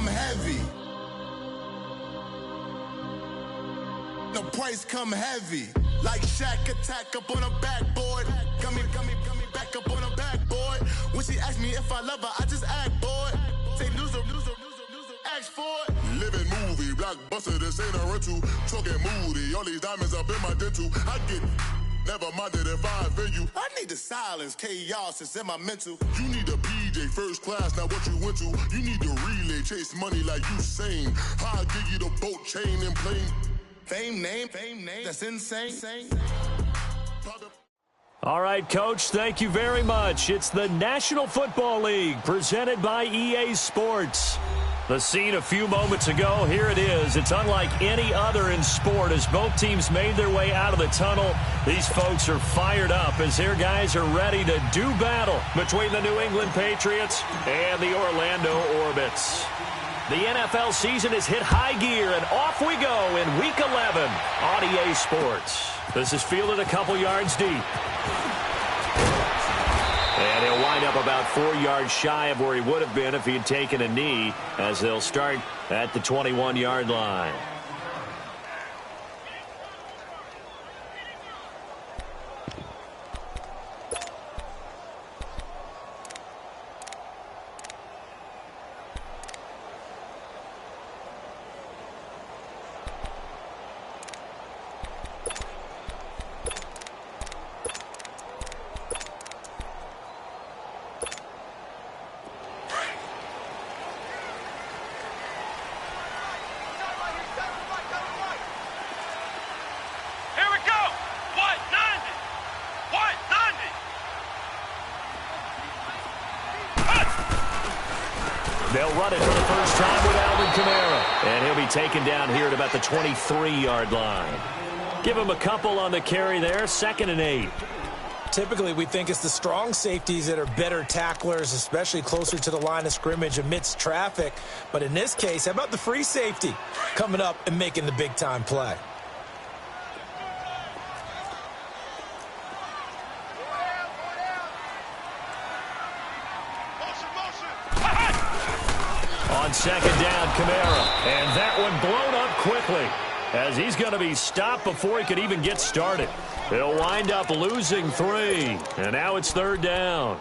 come heavy. The price come heavy. Like Shaq attack up on a backboard. Gummy, back up on a backboard. When she ask me if I love her, I just act bored. Say loser, ask for it. Living movie, blockbuster, this ain't a rental. Talking moody, all these diamonds up in my dental. I get never minded if I offend you. I need the silence, chaos is in my mental. You need a PJ, first class, not what you went to. You need to relay, chase money like you sane. How I give you the boat, chain, and plane. Fame name, that's insane. All right, Coach, thank you very much. It's the National Football League presented by EA Sports. The scene a few moments ago, here it is. It's unlike any other in sport as both teams made their way out of the tunnel. These folks are fired up as their guys are ready to do battle between the New England Patriots and the Orlando Orbits. The NFL season has hit high gear, and off we go in Week 11 on EA Sports. This is fielded a couple yards deep. And he'll wind up about 4 yards shy of where he would have been if he had taken a knee, as they'll start at the 21-yard line. They'll run it for the first time with Alvin Kamara. And he'll be taken down here at about the 23-yard line. Give him a couple on the carry there, 2nd and 8. Typically, we think it's the strong safeties that are better tacklers, especially closer to the line of scrimmage amidst traffic. But in this case, how about the free safety coming up and making the big-time play? On 2nd down, Kamara. And that one blown up quickly, as he's going to be stopped before he could even get started. They'll wind up losing 3. And now it's 3rd down.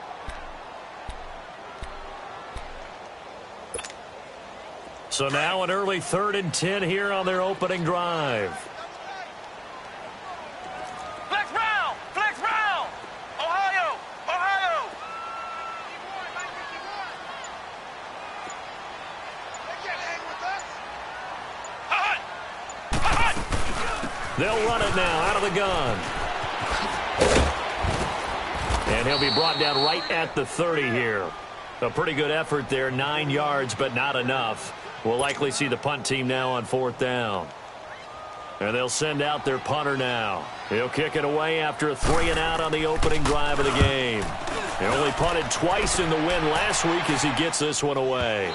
So now an early 3rd and 10 here on their opening drive. Flex round! Ohio! They'll run it now out of the gun. And he'll be brought down right at the 30 here. A pretty good effort there, 9 yards, but not enough. We'll likely see the punt team now on 4th down. And they'll send out their punter now. He'll kick it away after a 3-and-out on the opening drive of the game. He only punted twice in the win last week as he gets this one away.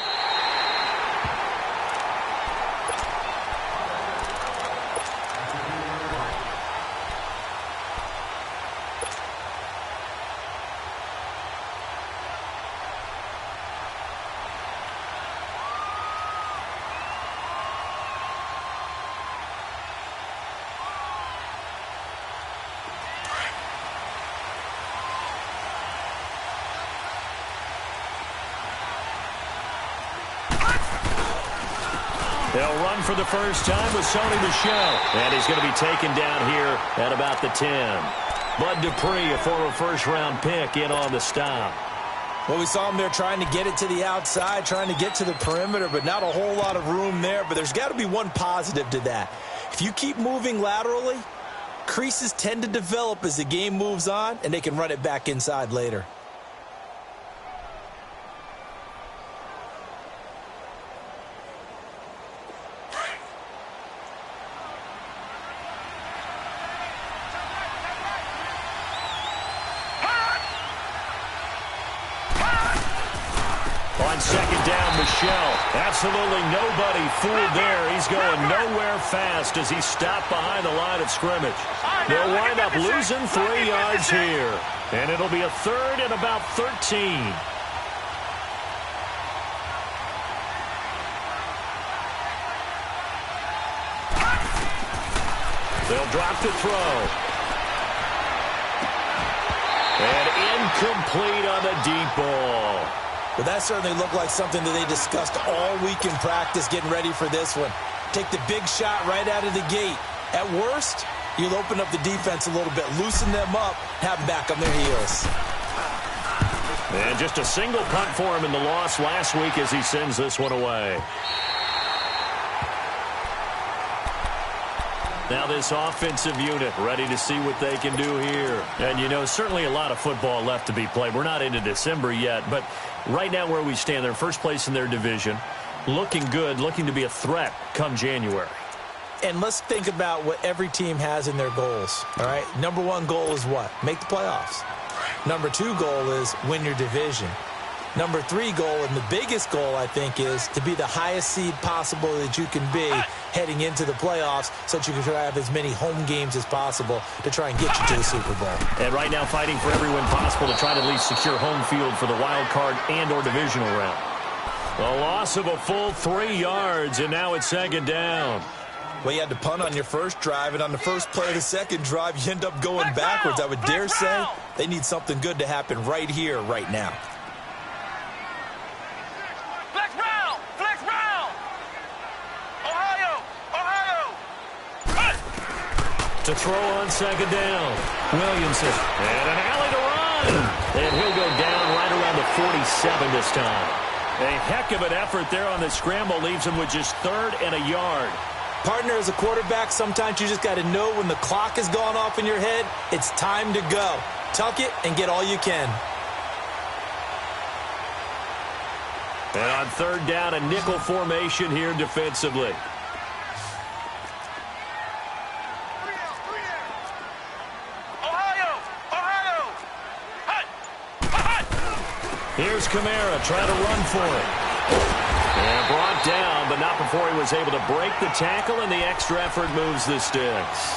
They'll run for the first time with Sony Michel. And he's going to be taken down here at about the 10. Bud Dupree, a former first-round pick, in on the stop. Well, we saw him there trying to get it to the outside, trying to get to the perimeter, but not a whole lot of room there. But there's got to be one positive to that. If you keep moving laterally, creases tend to develop as the game moves on, and they can run it back inside later. On 2nd down, Michel. Absolutely nobody fooled there. He's going nowhere fast as he's stopped behind the line of scrimmage. They'll wind up losing 3 yards here. And it'll be a 3rd and about 13. They'll drop to throw. And incomplete on the deep ball. Well, that certainly looked like something that they discussed all week in practice getting ready for this one. Take the big shot right out of the gate. At worst, you'll open up the defense a little bit, loosen them up, have them back on their heels. And just a single punt for him in the loss last week as he sends this one away. Now this offensive unit ready to see what they can do here. And, you know, certainly a lot of football left to be played. We're not into December yet, but right now where we stand, they're first place in their division. Looking good, looking to be a threat come January. And let's think about what every team has in their goals, all right? Number one goal is what? Make the playoffs. Number two goal is win your division. Number three goal, and the biggest goal, I think, is to be the highest seed possible that you can be heading into the playoffs so that you can try to have as many home games as possible to try and get you to the Super Bowl. And right now fighting for every win possible to try to at least secure home field for the wild card and or divisional round. A loss of a full 3 yards, and now it's second down. Well, you had to punt on your first drive, and on the first play of the second drive, you end up going backwards. I would dare say they need something good to happen right here, right now. Flex round! Ohio! To throw on second down. Williamson. And an alley to run. And he'll go down right around the 47 this time. A heck of an effort there on the scramble leaves him with just 3rd and a yard. Partner, as a quarterback, sometimes you just got to know when the clock has gone off in your head, it's time to go. Tuck it and get all you can. And on 3rd down, a nickel formation here defensively. Ohio! Here's Kamara trying to run for it. And brought down, but not before he was able to break the tackle, and the extra effort moves the sticks.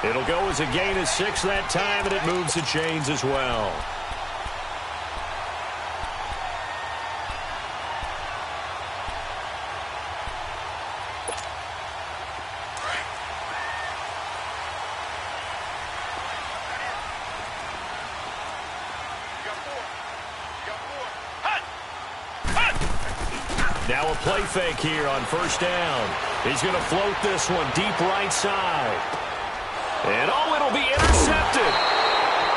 It'll go as a gain of 6 that time, and it moves the chains as well. Now a play fake here on 1st down. He's going to float this one deep right side. And, oh, it'll be intercepted.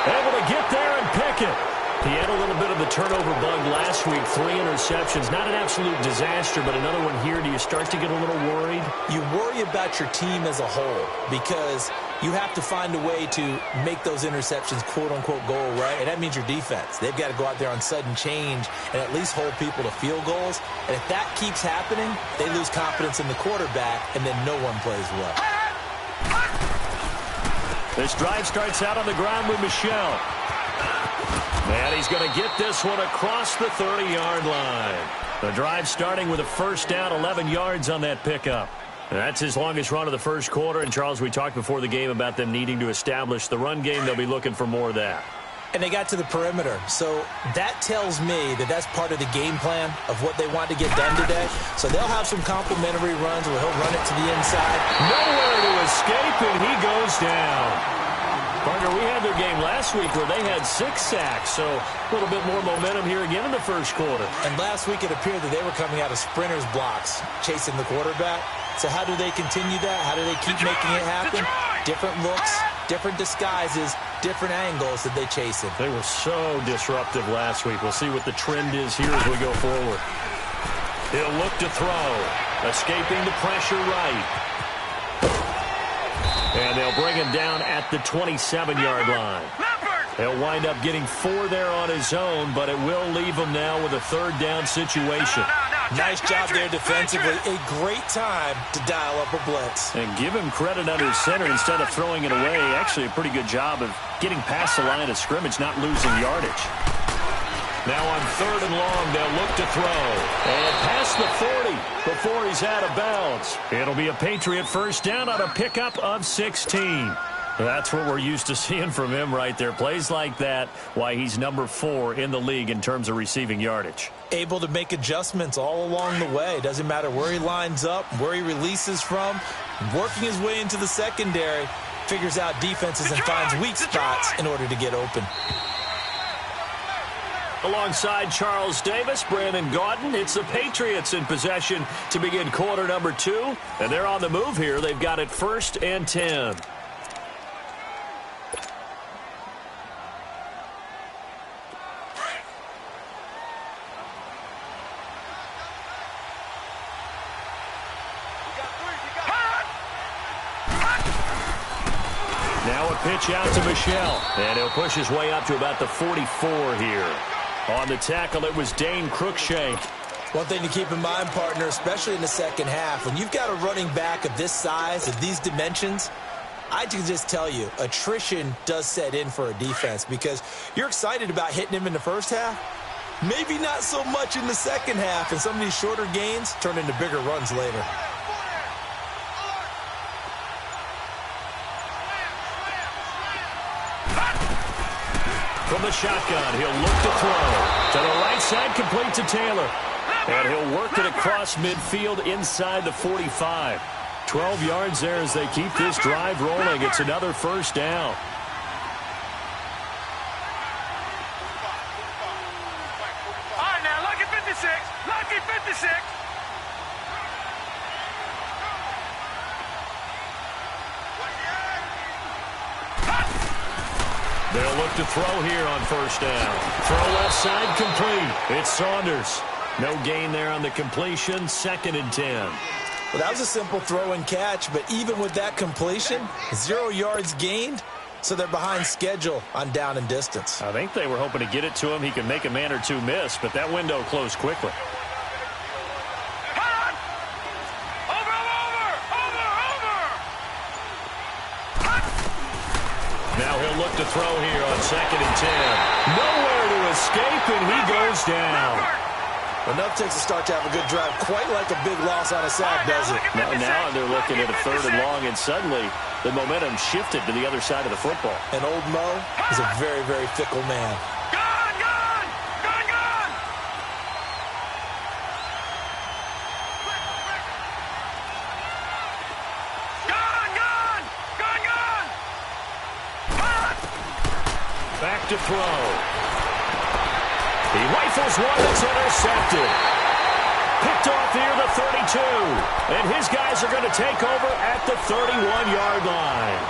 Able to get there and pick it. He had a little bit of the turnover bug last week. 3 interceptions. Not an absolute disaster, but another one here. Do you start to get a little worried? You worry about your team as a whole because you have to find a way to make those interceptions quote-unquote go right, and that means your defense. They've got to go out there on sudden change and at least hold people to field goals. And if that keeps happening, they lose confidence in the quarterback, and then no one plays well. This drive starts out on the ground with Michelle. And he's going to get this one across the 30-yard line. The drive starting with a 1st down, 11 yards on that pickup. That's his longest run of the first quarter. And, Charles, we talked before the game about them needing to establish the run game. They'll be looking for more of that. And they got to the perimeter. So that tells me that that's part of the game plan of what they want to get done today. So they'll have some complimentary runs where he'll run it to the inside. Nowhere to escape, and he goes down. Partner, we had their game last week where they had 6 sacks, so a little bit more momentum here again in the first quarter. And last week it appeared that they were coming out of sprinters blocks, chasing the quarterback. So how do they continue that? How do they keep making it happen? Different looks, different disguises, different angles that they chase him. They were so disruptive last week. We'll see what the trend is here as we go forward. He'll look to throw, escaping the pressure right. And they'll bring him down at the 27-yard line. He'll wind up getting 4 there on his own, but it will leave him now with a 3rd down situation. Nice job there defensively. A great time to dial up a blitz. And give him credit under center instead of throwing it away. Actually a pretty good job of getting past the line of scrimmage, not losing yardage. Now on 3rd and long, they'll look to throw. And past the 40 before he's out of bounds. It'll be a Patriot 1st down on a pickup of 16. That's what we're used to seeing from him right there. Plays like that, why he's number 4 in the league in terms of receiving yardage. Able to make adjustments all along the way. Doesn't matter where he lines up, where he releases from. Working his way into the secondary, figures out defenses and finds weak spots in order to get open. Alongside Charles Davis, Brandon Gaudin, it's the Patriots in possession to begin quarter number 2. And they're on the move here. They've got it 1st and 10. Now a pitch out to Michel, and he'll push his way up to about the 44 here. On the tackle, it was Dane Cruikshank. One thing to keep in mind, partner, especially in the second half, when you've got a running back of this size, of these dimensions, I can just tell you, attrition does set in for a defense because you're excited about hitting him in the first half. Maybe not so much in the second half, and some of these shorter gains turn into bigger runs later. From the shotgun, he'll look to throw. To the right side, complete to Taylor. And he'll work it across midfield inside the 45. 12 yards there as they keep this drive rolling. It's another first down. All right, now, lucky 56. Lucky 56. They'll look to throw here on first down. Throw left side, complete. It's Saunders. No gain there on the completion. 2nd and 10. Well, that was a simple throw and catch, but even with that completion, 0 yards gained, so they're behind schedule on down and distance. I think they were hoping to get it to him. He could make a man or two miss, but that window closed quickly. Now he'll look to throw here on 2nd and 10. Nowhere to escape, and he goes down. Enough takes to start to have a good drive, quite like a big loss on a sack, does it? Now they're looking at a 3rd and long, and suddenly the momentum shifted to the other side of the football. And old Mo is a very, very fickle man. Back to throw. He rifles one that's intercepted. Picked off near the 32. And his guys are going to take over at the 31-yard line.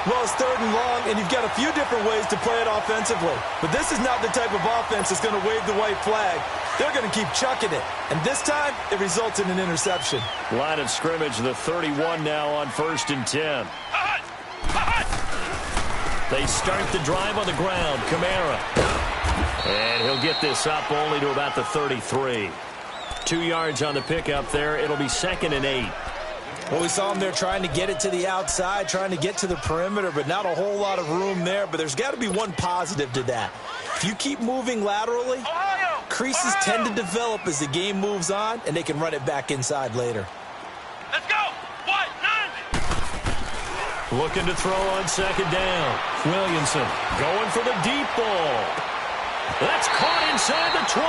Well, it's 3rd and long, and you've got a few different ways to play it offensively. But this is not the type of offense that's going to wave the white flag. They're going to keep chucking it. And this time, it results in an interception. Line of scrimmage, the 31 now on 1st and 10. They start the drive on the ground. Kamara. And he'll get this up only to about the 33. 2 yards on the pickup there. It'll be 2nd and 8. Well, we saw him there trying to get it to the outside, trying to get to the perimeter, but not a whole lot of room there. But there's got to be one positive to that. If you keep moving laterally, creases tend to develop as the game moves on, and they can run it back inside later. Let's go. Looking to throw on 2nd down. Williamson going for the deep ball. That's caught inside the 20.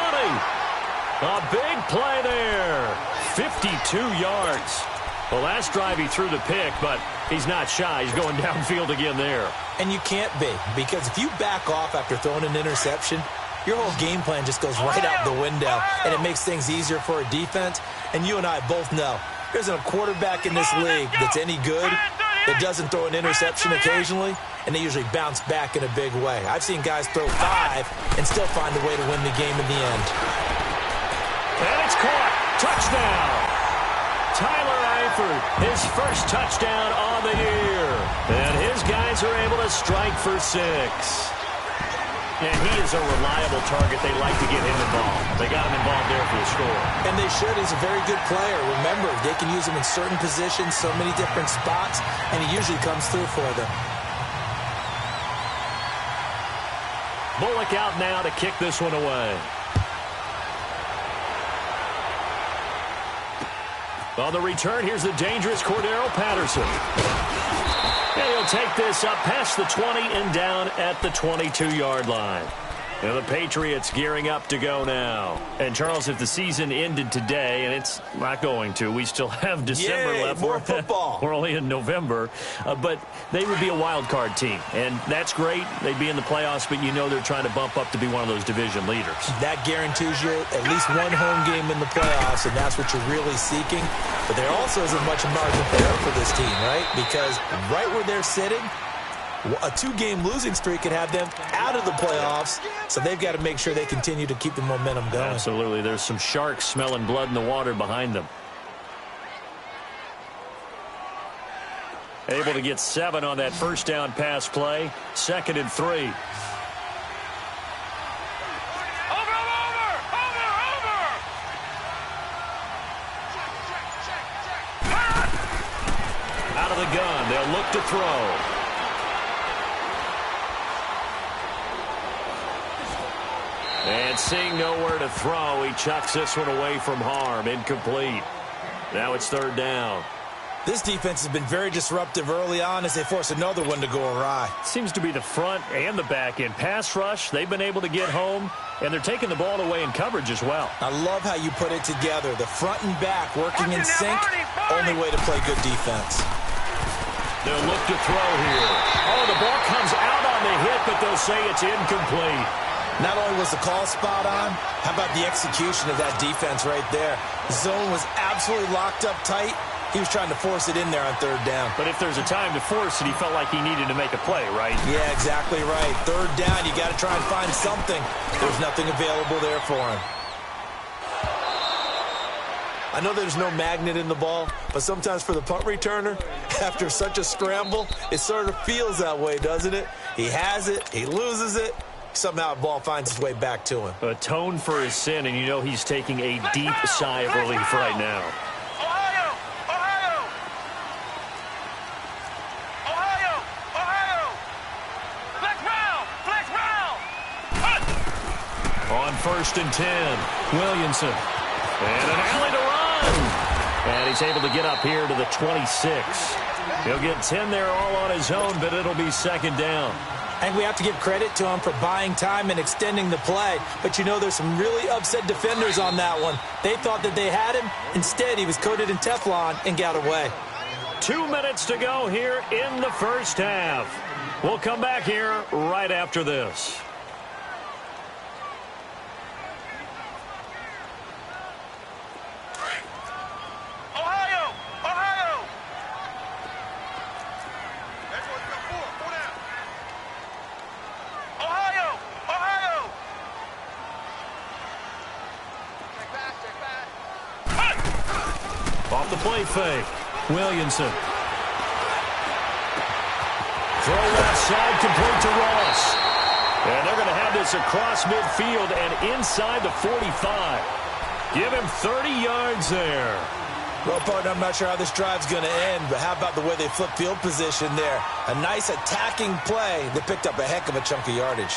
A big play there. 52 yards. The last drive he threw the pick, but he's not shy. He's going downfield again there. And you can't be, because if you back off after throwing an interception, your whole game plan just goes right out the window, and it makes things easier for a defense. And you and I both know there's a quarterback in this league that's any good that doesn't throw an interception occasionally, and they usually bounce back in a big way. I've seen guys throw 5 and still find a way to win the game in the end. And it's caught. Touchdown. Tyler Eifert, his first touchdown on the year. And his guys are able to strike for 6. And he is a reliable target. They like to get him involved. They got him involved there for the score. And they should. He's a very good player. Remember, they can use him in certain positions, so many different spots, and he usually comes through for them. Bullock out now to kick this one away. On the return, here's the dangerous Cordero Patterson. And he'll take this up past the 20 and down at the 22-yard line. Now the Patriots gearing up to go now. And, Charles, if the season ended today, and it's not going to, we still have December left. More football. We're only in November. But they would be a wild card team. And that's great. They'd be in the playoffs, but you know they're trying to bump up to be one of those division leaders. That guarantees you at least one home game in the playoffs, and that's what you're really seeking. But there also isn't much margin for error for this team, right? Because right where they're sitting, a two-game losing streak could have them out of the playoffs, so they've got to make sure they continue to keep the momentum going. Absolutely. There's some sharks smelling blood in the water behind them. Able to get 7 on that first down pass play. 2nd and 3. Out of the gun. They'll look to throw. And seeing nowhere to throw, he chucks this one away from harm. Incomplete. Now it's 3rd down. This defense has been very disruptive early on as they force another one to go awry. Seems to be the front and the back end. Pass rush, they've been able to get home, and they're taking the ball away in coverage as well. I love how you put it together. The front and back working in sync. Only way to play good defense. They'll look to throw here. Oh, the ball comes out on the hit, but they'll say it's incomplete. Not only was the call spot on, how about the execution of that defense right there? The zone was absolutely locked up tight. He was trying to force it in there on 3rd down. But if there's a time to force it, he felt like he needed to make a play, right? Yeah, exactly right. 3rd down, you got to try and find something. There's nothing available there for him. I know there's no magnet in the ball, but sometimes for the punt returner, after such a scramble, it sort of feels that way, doesn't it? He has it, he loses it. Somehow the ball finds its way back to him. Atone for his sin, and you know he's taking a deep sigh of relief right now. Ohio! Ohio! Ohio! Ohio! Flex round! Flex round! Hunt! On 1st and 10, Williamson. And an alley to run. And he's able to get up here to the 26. He'll get 10 there all on his own, but it'll be 2nd down. And we have to give credit to him for buying time and extending the play. But you know there's some really upset defenders on that one. They thought that they had him. Instead, he was coated in Teflon and got away. 2 minutes to go here in the first half. We'll come back here right after this. Ohio! Ohio! Ohio! Ohio! Off the play fake. Williamson. Throw left side, complete to Ross. And they're going to have this across midfield and inside the 45. Give him 30 yards there. Well, partner, I'm not sure how this drive's going to end, but how about the way they flip field position there? A nice attacking play that picked up a heck of a chunk of yardage.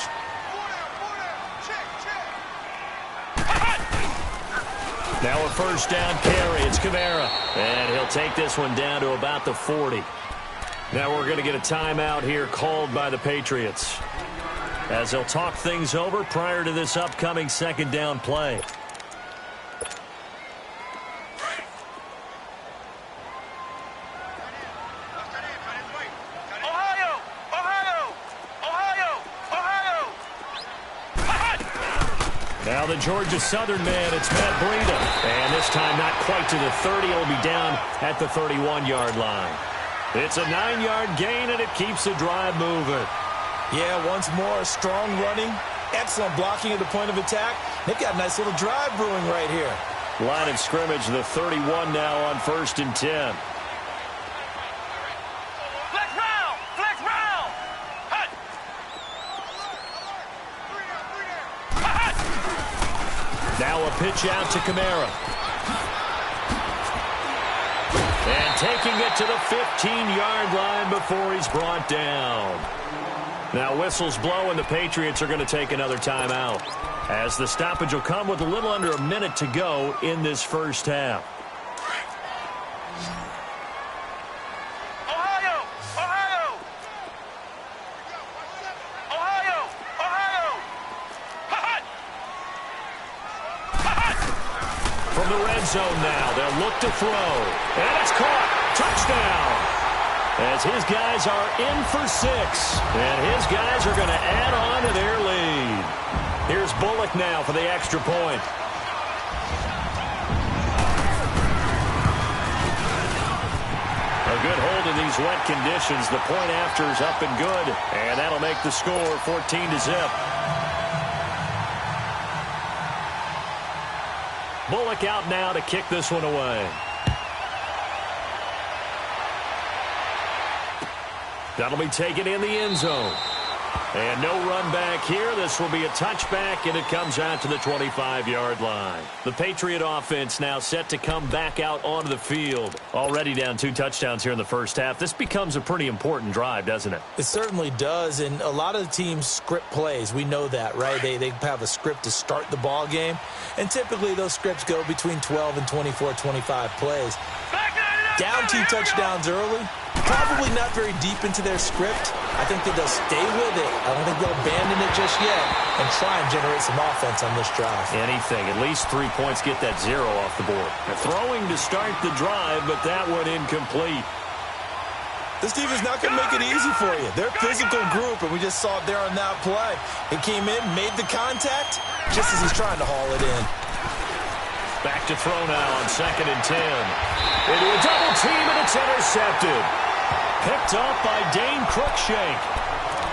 Now a first down carry. It's Kamara. And he'll take this one down to about the 40. Now we're going to get a timeout here called by the Patriots, as they'll talk things over prior to this upcoming 2nd down play. Ohio! Ohio! Ohio! Ohio! Now the Georgia Southern man, it's Matt Breida. And this time not quite to the 30. It'll be down at the 31-yard line. It's a 9-yard gain, and it keeps the drive moving. Yeah, once more, strong running, excellent blocking at the point of attack. They've got a nice little drive brewing right here. Line of scrimmage, the 31 now on 1st and 10. Flex round! Flex round! Hut! Now a pitch out to Kamara. And taking it to the 15-yard line before he's brought down. Now whistles blow, and the Patriots are going to take another timeout, as the stoppage will come with a little under a minute to go in this first half. Ohio! Ohio! from the red zone now. They'll look to throw. And it's caught. Touchdown. As his guys are in for 6. And his guys are going to add on to their lead. Here's Bullock now for the extra point. A good hold in these wet conditions. The point after is up and good. And that'll make the score 14-0. Bullock out now to kick this one away. That'll be taken in the end zone. And no run back here. This will be a touchback, and it comes out to the 25-yard line. The Patriot offense now set to come back out onto the field. Already down 2 touchdowns here in the first half. This becomes a pretty important drive, doesn't it? It certainly does, and a lot of the teams script plays. We know that, right? They have a script to start the ball game, and typically those scripts go between 12 and 24, 25 plays. Down 2 touchdowns early. Probably not very deep into their script. I think that they'll stay with it. I don't think they'll abandon it just yet and try and generate some offense on this drive. Anything. At least 3 points, get that 0 off the board. Throwing to start the drive, but that one incomplete. This team is not going to make it easy for you. They're a physical group, and we just saw it there on that play. He came in, made the contact, just as he's trying to haul it in. Back to throw now on 2nd and 10. Into a double team, and it's intercepted. Picked up by Dane Cruikshank.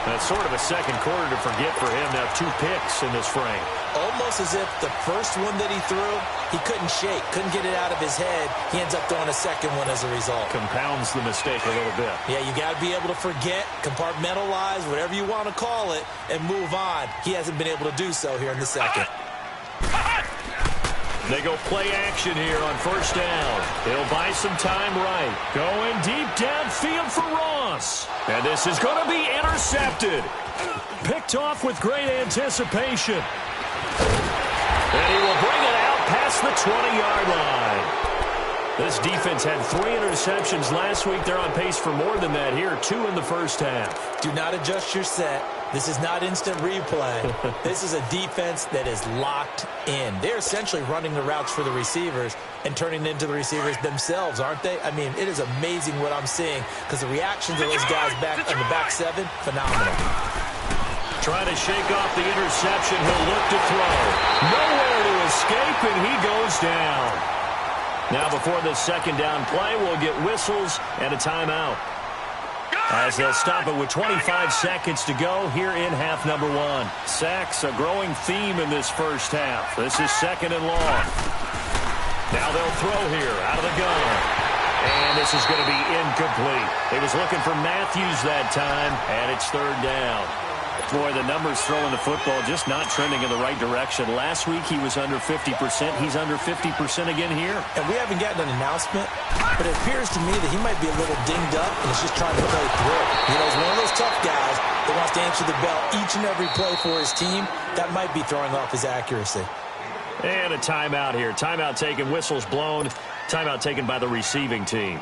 That's sort of a second quarter to forget for him to have 2 picks in this frame. Almost as if the first one that he threw, he couldn't shake, couldn't get it out of his head. He ends up throwing a second one as a result. Compounds the mistake a little bit. Yeah, you got to be able to forget, compartmentalize, whatever you want to call it, and move on. He hasn't been able to do so here in the second. They go play action here on 1st down. He'll buy some time right. Going deep downfield for Ross. And this is going to be intercepted. Picked off with great anticipation. And he will bring it out past the 20-yard line. This defense had 3 interceptions last week. They're on pace for more than that here. 2 in the first half. Do not adjust your set. This is not instant replay. This is a defense that is locked in. They're essentially running the routes for the receivers and turning it into the receivers themselves, aren't they? I mean, it is amazing what I'm seeing because the reactions of those guys back on the back 7, phenomenal. Trying to shake off the interception. He'll look to throw. Nowhere to escape, and he goes down. Now before this 2nd down play, we'll get whistles and a timeout. As they'll stop it with 25 seconds to go here in half number 1. Sacks, a growing theme in this first half. This is 2nd and long. Now they'll throw here out of the gun. And this is going to be incomplete. He was looking for Matthews that time, and it's 3rd down. Boy, the numbers throwing the football just not trending in the right direction. Last week he was under 50%. He's under 50% again here. And we haven't gotten an announcement, but it appears to me that he might be a little dinged up and is just trying to play through. You know, he's one of those tough guys that wants to answer the bell each and every play for his team. That might be throwing off his accuracy. And a timeout here. Timeout taken, whistles blown. Timeout taken by the receiving team.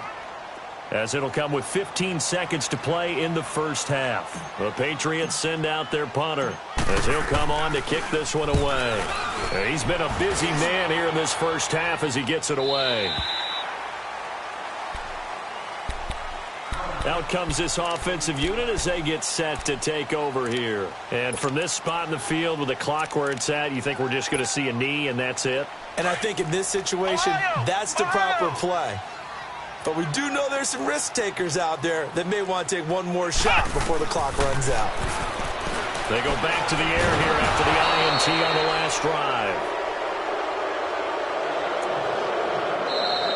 As it'll come with 15 seconds to play in the first half. The Patriots send out their punter as he'll come on to kick this one away. And he's been a busy man here in this first half as he gets it away. Out comes this offensive unit as they get set to take over here. And from this spot in the field with the clock where it's at, you think we're just going to see a knee and that's it? And I think in this situation, that's the proper play. But we do know there's some risk takers out there that may want to take one more shot before the clock runs out. They go back to the air here after the INT on the last drive.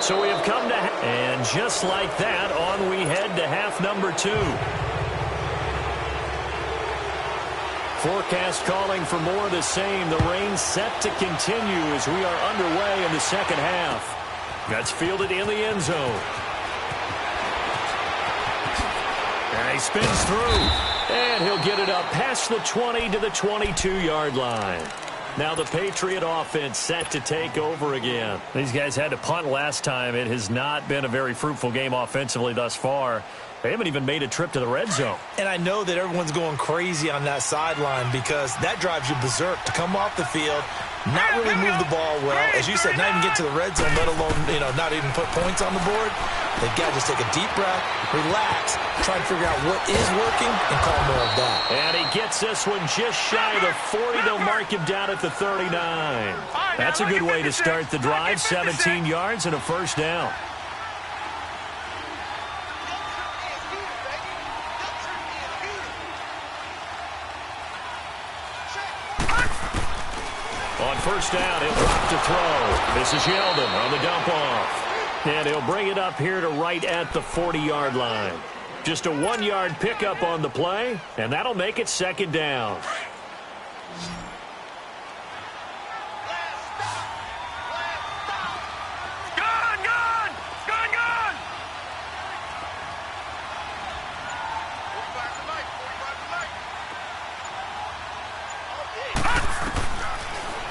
So we have come to and just like that, on we head to half number 2. Forecast calling for more of the same. The rain set to continue as we are underway in the second half. That's fielded in the end zone. And he spins through. And he'll get it up past the 20 to the 22-yard line. Now the Patriot offense set to take over again. These guys had to punt last time. It has not been a very fruitful game offensively thus far. They haven't even made a trip to the red zone. And I know that everyone's going crazy on that sideline because that drives you berserk to come off the field, not really move the ball well. As you said, not even get to the red zone, let alone, not even put points on the board. They've got to just take a deep breath, relax, try and figure out what is working, and call more of that. And he gets this one just shy of the 40. They'll mark him down at the 39. That's a good way to start the drive. 17 yards and a first down. On first down, he'll drop to throw. This is Yeldon on the dump off. And he'll bring it up here to right at the 40-yard line. Just a 1-yard pickup on the play, and that'll make it second down.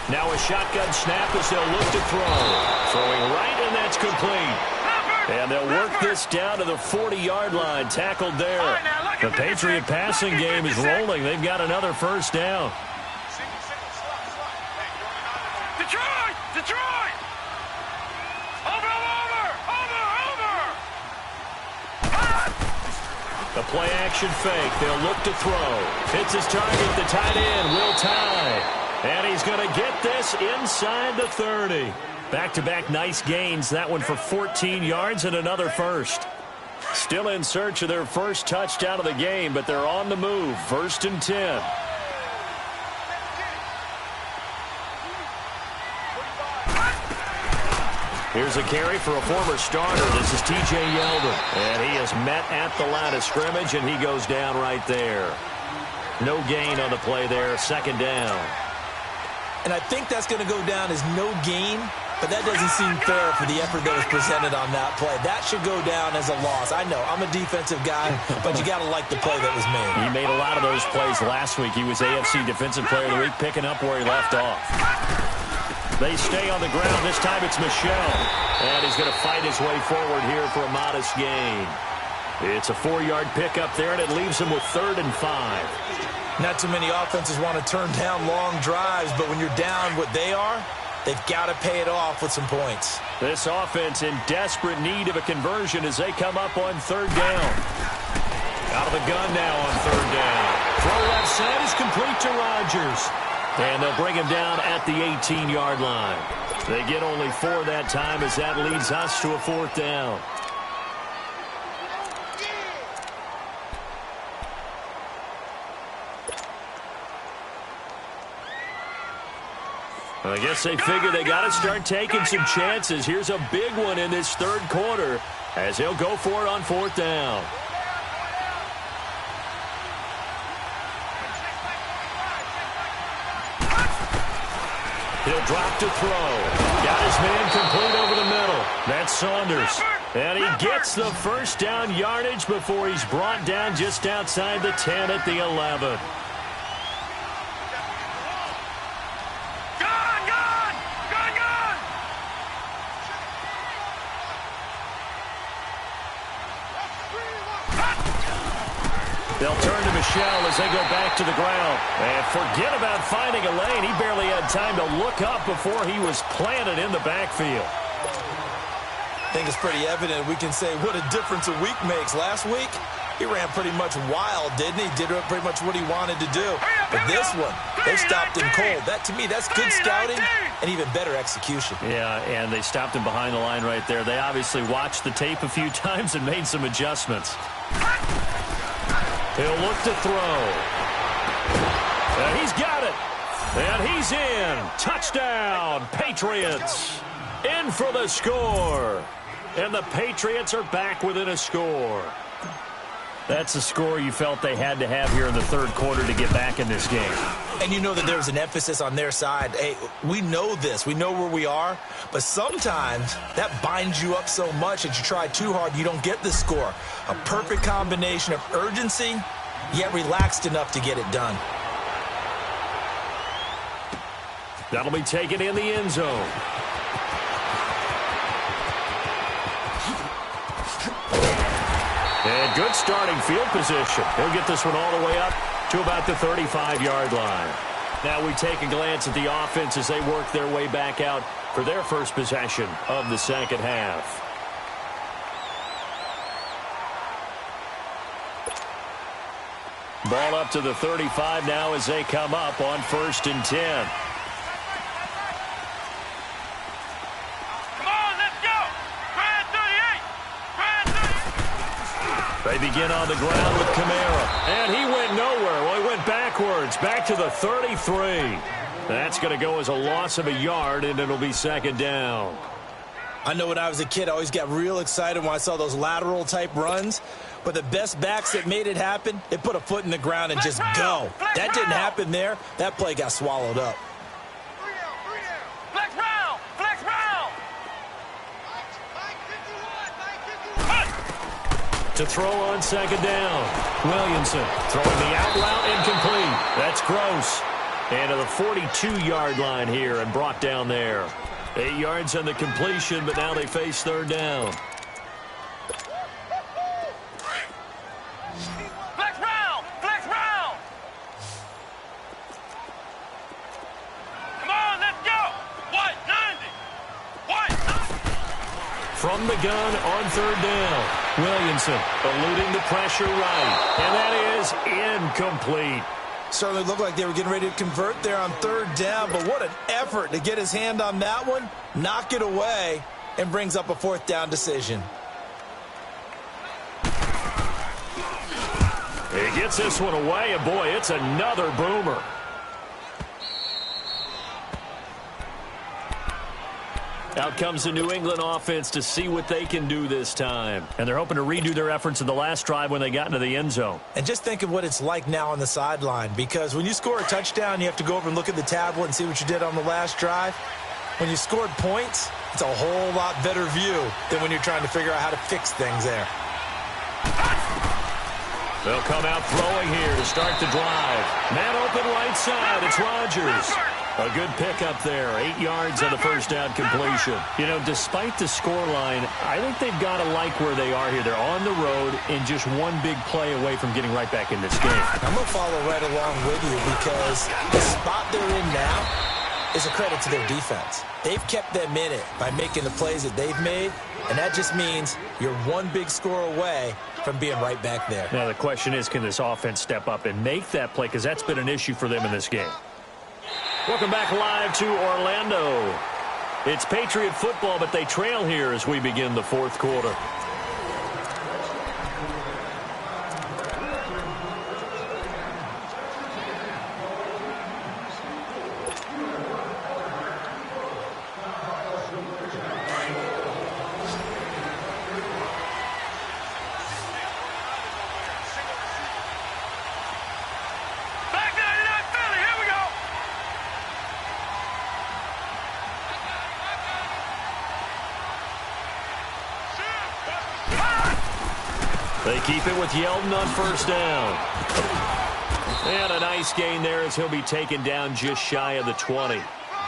Now a shotgun snap as they'll look to throw. Throwing right, and that's complete. And they'll work this down to the 40-yard line. Tackled there. The Patriot passing game is rolling. They've got another first down. Detroit! Detroit! Over! The play-action fake. They'll look to throw. Hits his target. The tight end will tie. And he's going to get this inside the 30. Back-to-back nice gains. That one for 14 yards and another first. Still in search of their first touchdown of the game, but they're on the move. 1st and 10. Here's a carry for a former starter. This is T.J. Yeldon. And he is met at the line of scrimmage, and he goes down right there. No gain on the play there. Second down. And I think that's going to go down as no gain, but that doesn't seem fair for the effort that was presented on that play. That should go down as a loss. I know, I'm a defensive guy, but you got to like the play that was made. He made a lot of those plays last week. He was AFC Defensive Player of the Week, picking up where he left off. They stay on the ground. This time it's Michel. And he's going to fight his way forward here for a modest gain. It's a 4-yard pickup there, and it leaves him with 3rd and 5. Not too many offenses want to turn down long drives, but when you're down what they are, they've got to pay it off with some points. This offense in desperate need of a conversion as they come up on 3rd down. Out of the gun now on 3rd down. Throw left side is complete to Rodgers. And they'll bring him down at the 18-yard line. They get only 4 that time as that leads us to a 4th down. I guess they figure they got to start taking some chances. Here's a big one in this 3rd quarter as he'll go for it on 4th down. He'll drop to throw. Got his man complete over the middle. That's Saunders. And he gets the first down yardage before he's brought down just outside the 10 at the 11. They'll turn to Michel as they go back to the ground. And forget about finding a lane. He barely had time to look up before he was planted in the backfield. I think it's pretty evident. We can say what a difference a week makes. Last week, he ran pretty much wild, didn't he? Did pretty much what he wanted to do. But this one, they stopped him cold. That, to me, that's good scouting and even better execution. Yeah, and they stopped him behind the line right there. They obviously watched the tape a few times and made some adjustments. He'll look to throw. And he's got it. And he's in. Touchdown, Patriots. In for the score. And the Patriots are back within a score. That's a score you felt they had to have here in the 3rd quarter to get back in this game. And you know that there's an emphasis on their side. Hey, we know this. We know where we are. But sometimes that binds you up so much that you try too hard, you don't get the score. A perfect combination of urgency, yet relaxed enough to get it done. That'll be taken in the end zone. And good starting field position. He'll get this one all the way up to about the 35-yard line. Now we take a glance at the offense as they work their way back out for their first possession of the second half. Ball up to the 35 now as they come up on 1st and 10. Come on, let's go. Grand 38. They begin on the ground with Kamara. And he went nowhere. Well, he went backwards, back to the 33. That's going to go as a loss of a yard, and it'll be 2nd down. I know when I was a kid, I always got real excited when I saw those lateral-type runs. But the best backs that made it happen, they put a foot in the ground and just go. That didn't happen there. That play got swallowed up. Flex round. Flex round. To throw on 2nd down. Williamson throwing the out route incomplete. That's Gross. And to the 42-yard line here and brought down there. 8 yards on the completion, but now they face 3rd down. Flex round. Flex round. Come on, let's go. White 90. White 90. From the gun on 3rd down. Williamson eluding the pressure right. And that is incomplete. Certainly looked like they were getting ready to convert there on 3rd down, but what an effort to get his hand on that one, knock it away, and brings up a 4th down decision. He gets this one away, and boy, it's another boomer. Out comes the New England offense to see what they can do this time. And they're hoping to redo their efforts in the last drive when they got into the end zone. And just think of what it's like now on the sideline, because when you score a touchdown, you have to go over and look at the tablet and see what you did on the last drive. When you scored points, it's a whole lot better view than when you're trying to figure out how to fix things there. They'll come out throwing here to start the drive. Man open right side. It's Rodgers. A good pickup there. 8 yards on the 1st down completion. You know, despite the scoreline, I think they've got to like where they are here. They're on the road and just one big play away from getting right back in this game. I'm going to follow right along with you because the spot they're in now is a credit to their defense. They've kept them in it by making the plays that they've made, and that just means you're one big score away from being right back there. Now the question is, can this offense step up and make that play? Because that's been an issue for them in this game. Welcome back live to Orlando. It's Patriot football, but they trail here as we begin the 4th quarter. They keep it with Yeldon on 1st down. And a nice gain there as he'll be taken down just shy of the 20.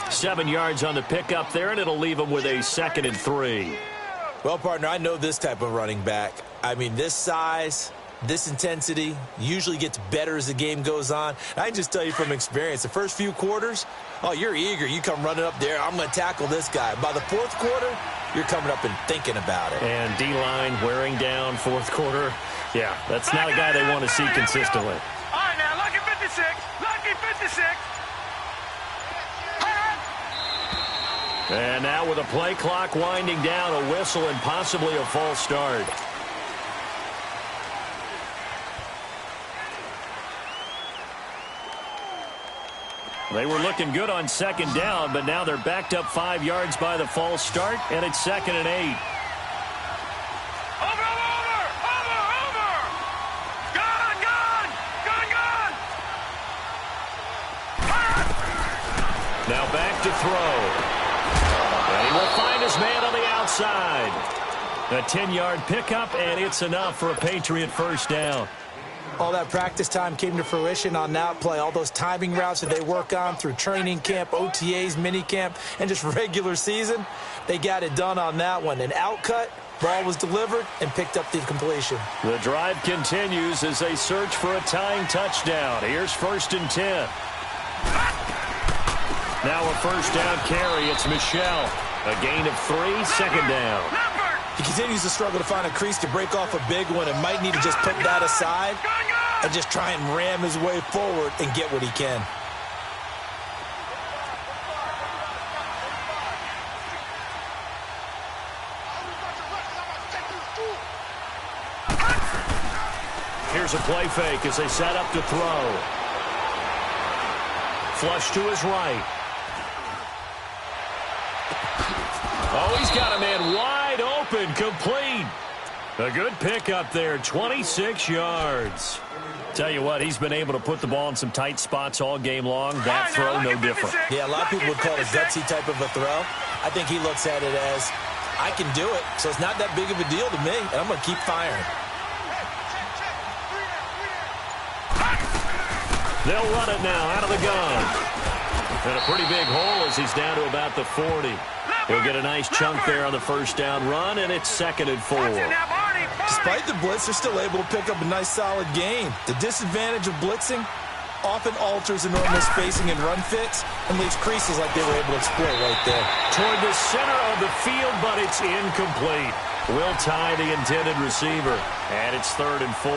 7 yards on the pickup there, and it'll leave him with a 2nd and 3. Well, partner, I know this type of running back. I mean, this size, this intensity usually gets better as the game goes on. I can just tell you from experience, the first few quarters, oh, you're eager. You come running up there, I'm going to tackle this guy. By the 4th quarter, you're coming up and thinking about it. And D-line wearing down 4th quarter. Yeah, that's not a guy they want to see consistently. All right, now, lucky 56. Lucky 56. And now with a play clock winding down, a whistle and possibly a false start. They were looking good on 2nd down, but now they're backed up 5 yards by the false start, and it's 2nd and 8. Over. Gone. Now back to throw. And he will find his man on the outside. A 10-yard pickup, and it's enough for a Patriot 1st down. All that practice time came to fruition on that play. All those timing routes that they work on through training camp, OTAs, minicamp, and just regular season, they got it done on that one. An outcut, ball was delivered, and picked up the completion. The drive continues as they search for a tying touchdown. Here's 1st and 10. Now a first down carry. It's Michel. A gain of 3, 2nd down. He continues to struggle to find a crease to break off a big one and might need to just put that aside and just try and ram his way forward and get what he can. Here's a play fake as they set up to throw. Flush to his right. Oh, he's got a man wide open, complete. A good pickup there, 26 yards. Tell you what, he's been able to put the ball in some tight spots all game long. That throw, no different. Yeah, a lot of people would call it a gutsy type of a throw. I think he looks at it as, I can do it, so it's not that big of a deal to me, and I'm going to keep firing. They'll run it now out of the gun. And a pretty big hole as he's down to about the 40. He'll get a nice chunk there on the first down run, and it's 2nd and 4. Despite the blitz, they're still able to pick up a nice solid gain. The disadvantage of blitzing often alters the normal spacing and run fits and leaves creases like they were able to exploit right there. Toward the center of the field, but it's incomplete. Will tie the intended receiver, and it's 3rd and 4.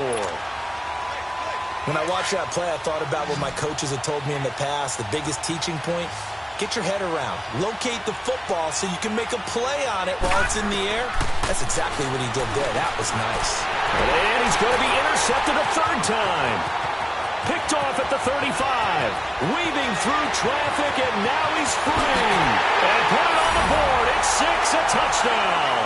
When I watched that play, I thought about what my coaches had told me in the past. The biggest teaching point, get your head around. Locate the football so you can make a play on it while it's in the air. That's exactly what he did there. That was nice. And he's going to be intercepted a 3rd time. Picked off at the 35. Weaving through traffic, and now he's free. And put it on the board. It's 6, a touchdown.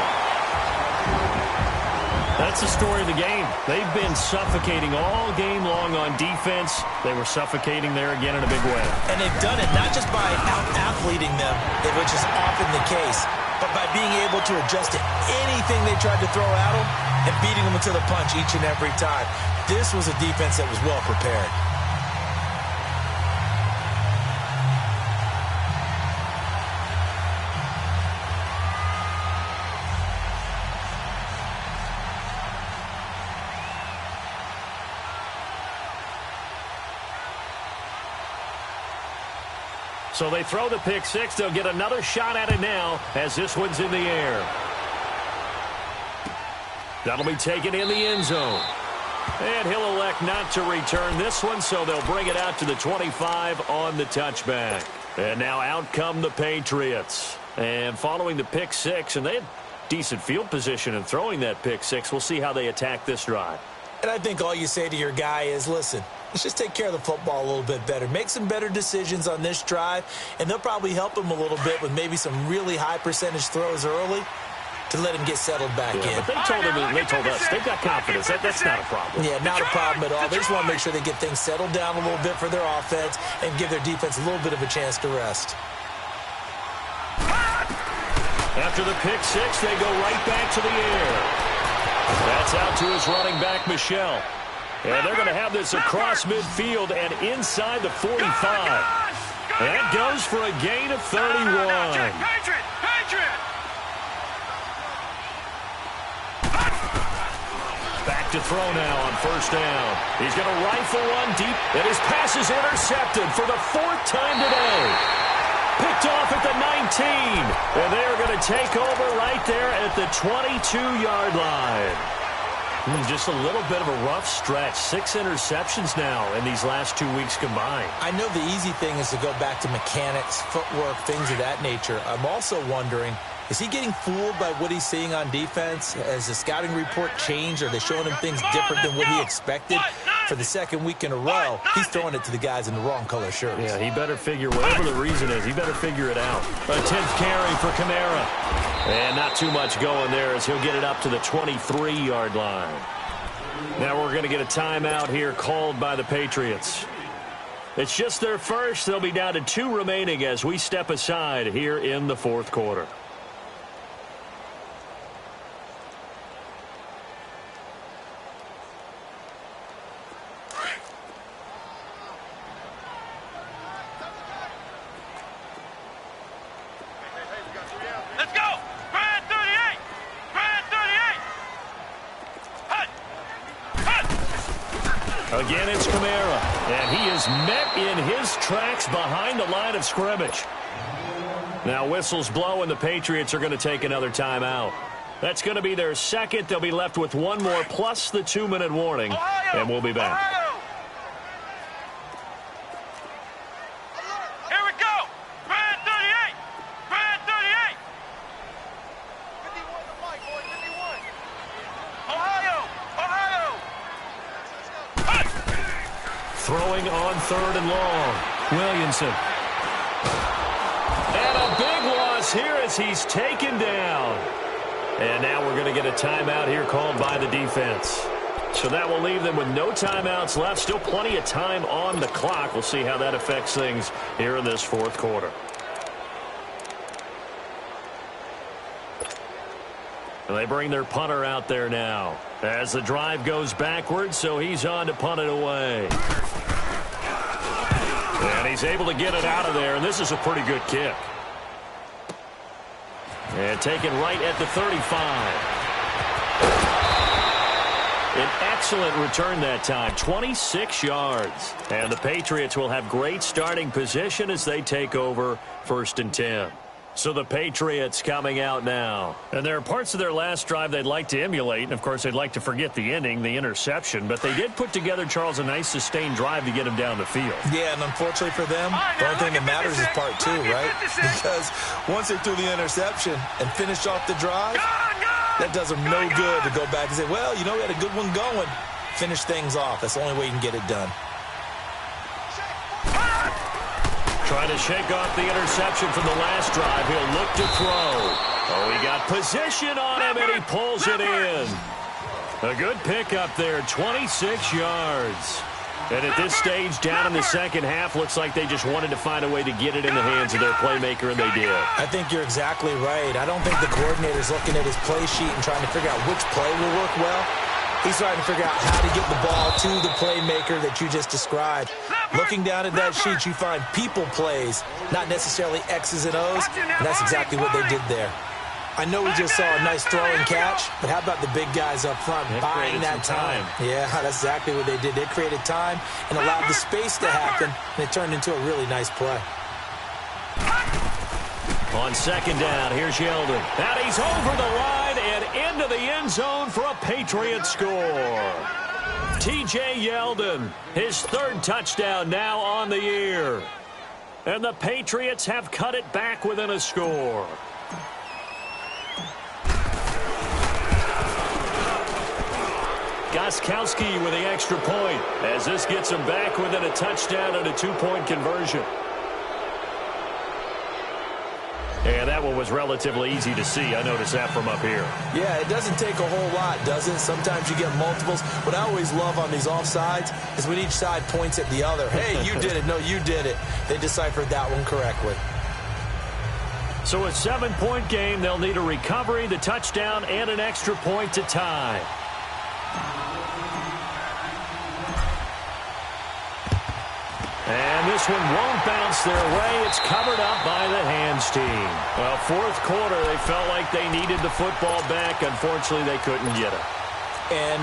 That's the story of the game. They've been suffocating all game long on defense. They were suffocating there again in a big way. And they've done it not just by out-athleting them, which is often the case, but by being able to adjust to anything they tried to throw at them and beating them to the punch each and every time. This was a defense that was well prepared. So they throw the pick 6. They'll get another shot at it now as this one's in the air. That'll be taken in the end zone. And he'll elect not to return this one, so they'll bring it out to the 25 on the touchback. And now out come the Patriots. And following the pick 6, and they had decent field position in throwing that pick 6. We'll see how they attack this drive. And I think all you say to your guy is, listen, let's just take care of the football a little bit better. Make some better decisions on this drive, and they'll probably help him a little bit with maybe some really high percentage throws early to let him get settled back in. But they told us they've got confidence. That's not a problem. Yeah, not a problem at all. They just want to make sure they get things settled down a little bit for their offense and give their defense a little bit of a chance to rest. After the pick 6, they go right back to the air. That's out to his running back, Michel. And they're going to have this across midfield and inside the 45. And that goes for a gain of 31. Back to throw now on first down. He's going to rifle one deep, and his pass is intercepted for the 4th time today. Picked off at the 19, and they're going to take over right there at the 22-yard line. Just a little bit of a rough stretch. 6 interceptions now in these last 2 weeks combined. I know the easy thing is to go back to mechanics, footwork, things of that nature. I'm also wondering, is he getting fooled by what he's seeing on defense? Has the scouting report changed? Are they showing him things different than what he expected? For the 2nd week in a row, he's throwing it to the guys in the wrong color shirts. Yeah, he better figure, whatever the reason is, he better figure it out. A 10th carry for Kamara. And not too much going there as he'll get it up to the 23-yard line. Now we're going to get a timeout here called by the Patriots. It's just their first. They'll be down to 2 remaining as we step aside here in the 4th quarter. Again, it's Kamara, and he is met in his tracks behind the line of scrimmage. Now whistles blow, and the Patriots are going to take another timeout. That's going to be their second. They'll be left with one more, plus the 2-minute warning, and we'll be back. Here we go. Brad 38. Brad 38. 51 to Mike, boy. 51. Ohio. Throwing on 3rd and long. Williamson. And a big loss here as he's taken down. And now we're going to get a timeout here called by the defense. So that will leave them with no timeouts left. Still plenty of time on the clock. We'll see how that affects things here in this 4th quarter. And they bring their punter out there now as the drive goes backwards, so he's on to punt it away. And he's able to get it out of there, and this is a pretty good kick. And taken right at the 35. An excellent return that time, 26 yards. And the Patriots will have great starting position as they take over 1st and 10. So the Patriots coming out now. And there are parts of their last drive they'd like to emulate. And, of course, they'd like to forget the ending, the interception. But they did put together, Charles, a nice sustained drive to get him down the field. Yeah, and unfortunately for them, the only thing that matters is part 2, right? Because once they threw the interception and finished off the drive, that does them no good to go back and say, well, you know, we had a good one going. Finish things off. That's the only way you can get it done. Trying to shake off the interception from the last drive. He'll look to throw. Oh, he got position on him, and he pulls it in. A good pickup there, 26 yards. And at this stage, down in the second half, looks like they just wanted to find a way to get it in the hands of their playmaker, and they did. I think you're exactly right. I don't think the coordinator's looking at his play sheet and trying to figure out which play will work well. He's trying to figure out how to get the ball to the playmaker that you just described. Looking down at that sheet, you find people plays, not necessarily X's and O's, and that's exactly what they did there. I know we just saw a nice throw and catch, but how about the big guys up front buying that time? Yeah, that's exactly what they did. They created time and allowed the space to happen, and it turned into a really nice play. On 2nd down, here's Yeldon. And he's over the line and into the end zone for a Patriot score. T.J. Yeldon, his 3rd touchdown now on the year. And the Patriots have cut it back within a score. Gostkowski with the extra point as this gets him back within a touchdown and a 2-point conversion. And that one was relatively easy to see. I noticed that from up here. Yeah, it doesn't take a whole lot, does it? Sometimes you get multiples. What I always love on these offsides is when each side points at the other. Hey, you did it. No, you did it. They deciphered that one correctly. So a 7-point game. They'll need a recovery, the touchdown, and an extra point to tie. And this one won't bounce their way. It's covered up by the hands team. Well, 4th quarter, they felt like they needed the football back. Unfortunately, they couldn't get it. And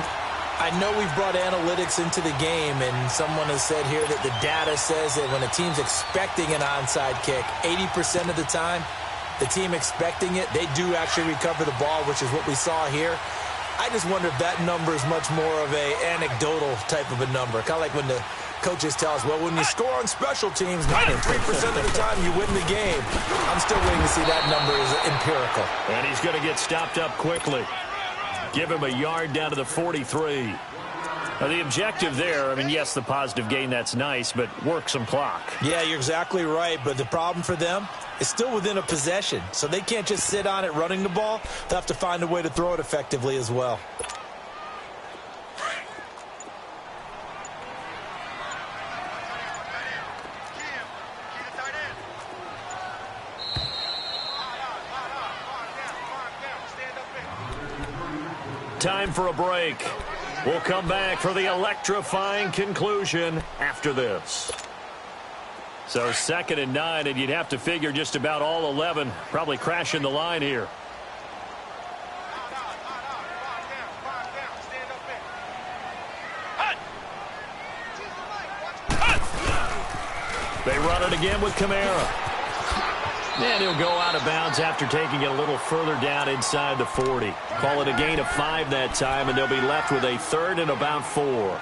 I know we've brought analytics into the game, and someone has said here that the data says that when a team's expecting an onside kick, 80% of the time, the team expecting it, they do actually recover the ball, which is what we saw here. I just wonder if that number is much more of a anecdotal type of a number. Kind of like when the coaches tell us, well, when you score on special teams, 93% of the time you win the game. I'm still waiting to see that number is empirical. And he's going to get stopped up quickly. Give him a yard down to the 43. Now, the objective there, I mean, yes, the positive gain, that's nice, but work some clock. Yeah, you're exactly right, but the problem for them is still within a possession, so they can't just sit on it running the ball. They'll have to find a way to throw it effectively as well. Time for a break. We'll come back for the electrifying conclusion after this. So 2nd and 9, and you'd have to figure just about all 11 probably crashing the line here. They run it again with Kamara. And he'll go out of bounds after taking it a little further down inside the 40. Call it a gain of 5 that time, and they'll be left with a third and about 4.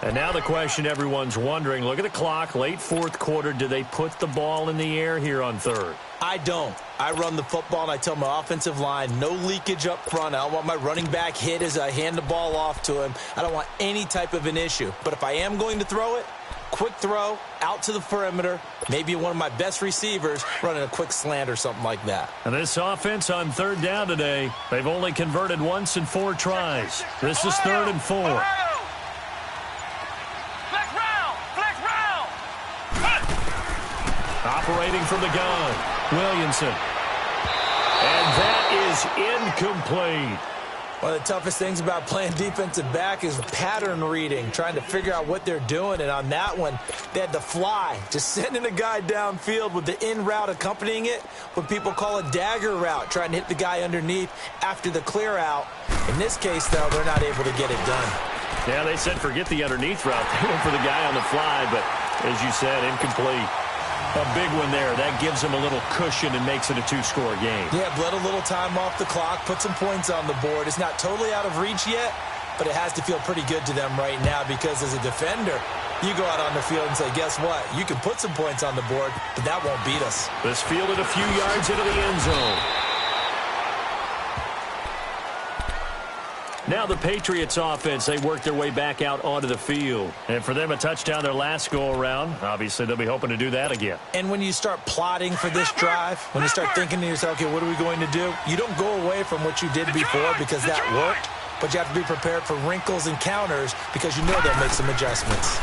And now the question everyone's wondering, look at the clock, late fourth quarter, do they put the ball in the air here on third? I don't. I run the football, and I tell my offensive line, no leakage up front. I don't want my running back hit as I hand the ball off to him. I don't want any type of an issue. But if I am going to throw it, quick throw, out to the perimeter, maybe one of my best receivers running a quick slant or something like that. And this offense on third down today, they've only converted once in 4 tries. This is 3rd and 4. Operating from the gun, Williamson. And that is incomplete. One of the toughest things about playing defensive back is pattern reading, trying to figure out what they're doing. And on that one, they had to fly, just sending a guy downfield with the in route accompanying it, what people call a dagger route, trying to hit the guy underneath after the clear out. In this case, though, they're not able to get it done. Yeah, they said forget the underneath route. They went for the guy on the fly, but as you said, incomplete. A big one there. That gives them a little cushion and makes it a 2-score game. Yeah, bled a little time off the clock, put some points on the board. It's not totally out of reach yet, but it has to feel pretty good to them right now because as a defender, you go out on the field and say, guess what? You can put some points on the board, but that won't beat us. This fielded a few yards into the end zone. Now the Patriots offense, they work their way back out onto the field. And for them, a touchdown their last go-around. Obviously, they'll be hoping to do that again. And when you start plotting for this drive, when you start thinking to yourself, okay, what are we going to do? You don't go away from what you did before because that worked, but you have to be prepared for wrinkles and counters because you know they'll make some adjustments.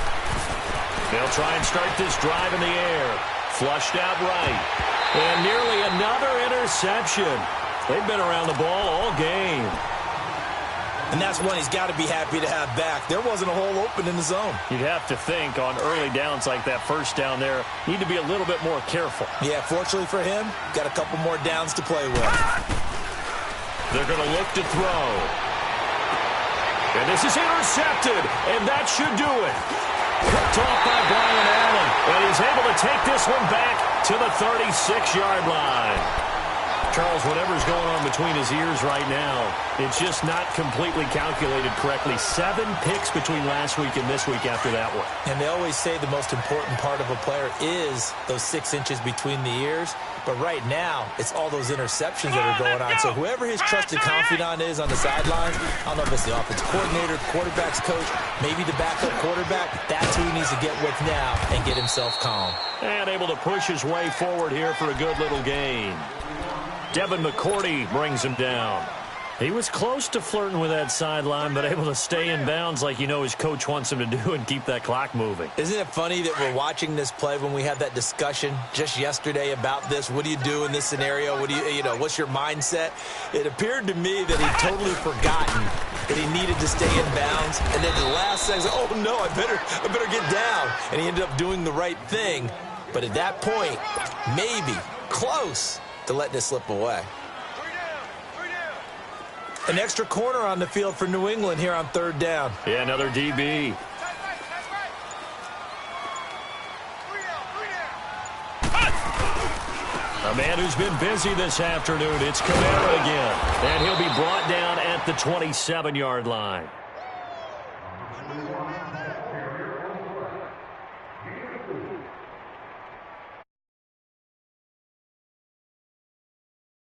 They'll try and start this drive in the air. Flushed out right. And nearly another interception. They've been around the ball all game. And that's one he's got to be happy to have back. There wasn't a hole open in the zone. You'd have to think on early downs like that first down there, need to be a little bit more careful. Yeah, fortunately for him, got a couple more downs to play with. They're going to look to throw. And this is intercepted, and that should do it. Picked off by Brian Allen, and he's able to take this one back to the 36-yard line. Charles, whatever's going on between his ears right now, it's just not completely calculated correctly. 7 picks between last week and this week after that one. And they always say the most important part of a player is those 6 inches between the ears. But right now, it's all those interceptions that are going on. So whoever his trusted confidant is on the sidelines, I don't know if it's the offensive coordinator, quarterback's coach, maybe the backup quarterback, that's who he needs to get with now and get himself calm. And able to push his way forward here for a good little gain. Devin McCourty brings him down. He was close to flirting with that sideline, but able to stay in bounds like you know his coach wants him to do and keep that clock moving. Isn't it funny that we're watching this play when we had that discussion just yesterday about this? What do you do in this scenario? What do you know, what's your mindset? It appeared to me that he'd totally forgotten that he needed to stay in bounds. And then the last second, oh no, I better get down. And he ended up doing the right thing. But at that point, maybe close to letting it slip away. An extra corner on the field for New England here on third down. Yeah, another DB. A man who's been busy this afternoon. It's Kamara again. And he'll be brought down at the 27-yard line.